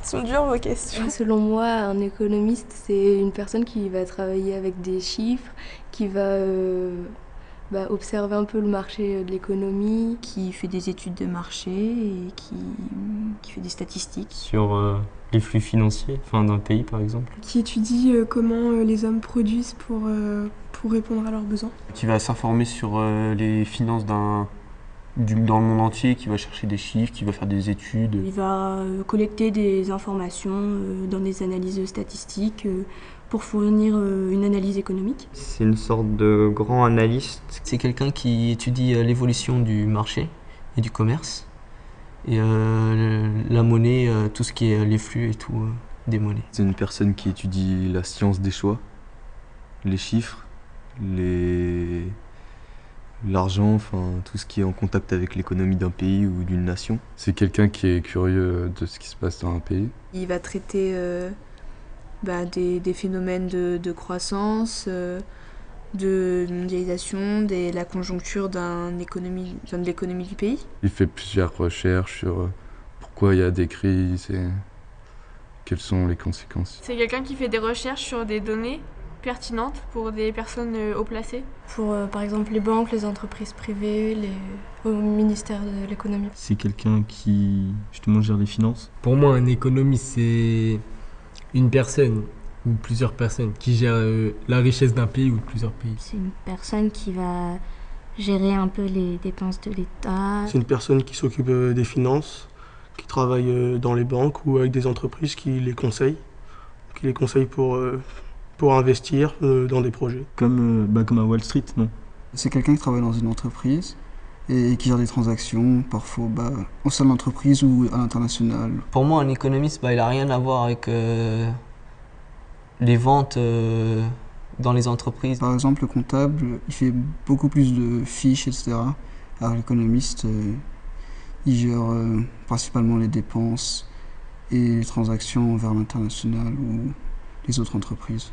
sont dures vos questions. Selon moi, un économiste, c'est une personne qui va travailler avec des chiffres, qui va observer un peu le marché de l'économie. Qui fait des études de marché et qui fait des statistiques. Sur les flux financiers, d'un pays par exemple. Qui étudie comment les hommes produisent pour répondre à leurs besoins. Qui va s'informer sur les finances dans le monde entier, qui va chercher des chiffres, qui va faire des études. Il va collecter des informations dans des analyses statistiques pour fournir une analyse économique. C'est une sorte de grand analyste. C'est quelqu'un qui étudie l'évolution du marché et du commerce et la monnaie, tout ce qui est les flux et tout des monnaies. C'est une personne qui étudie la science des choix, les chiffres, l'argent, tout ce qui est en contact avec l'économie d'un pays ou d'une nation. C'est quelqu'un qui est curieux de ce qui se passe dans un pays. Il va traiter des phénomènes de croissance, de mondialisation, de la conjoncture de l'économie du pays. Il fait plusieurs recherches sur pourquoi il y a des crises et quelles sont les conséquences. C'est quelqu'un qui fait des recherches sur des données pertinentes pour des personnes haut placées. Pour par exemple les banques, les entreprises privées, au ministère de l'économie. C'est quelqu'un qui justement gère les finances. Pour moi, un économiste, c'est une personne ou plusieurs personnes qui gèrent la richesse d'un pays ou de plusieurs pays. C'est une personne qui va gérer un peu les dépenses de l'État. C'est une personne qui s'occupe des finances, qui travaille dans les banques ou avec des entreprises qui les conseillent pour investir dans des projets. Comme à Wall Street, non? C'est quelqu'un qui travaille dans une entreprise et qui gère des transactions, parfois au sein de l'entreprise ou à l'international. Pour moi, un économiste, il n'a rien à voir avec les ventes dans les entreprises. Par exemple, le comptable, il fait beaucoup plus de fiches, etc. Alors l'économiste, il gère principalement les dépenses et les transactions vers l'international ou les autres entreprises.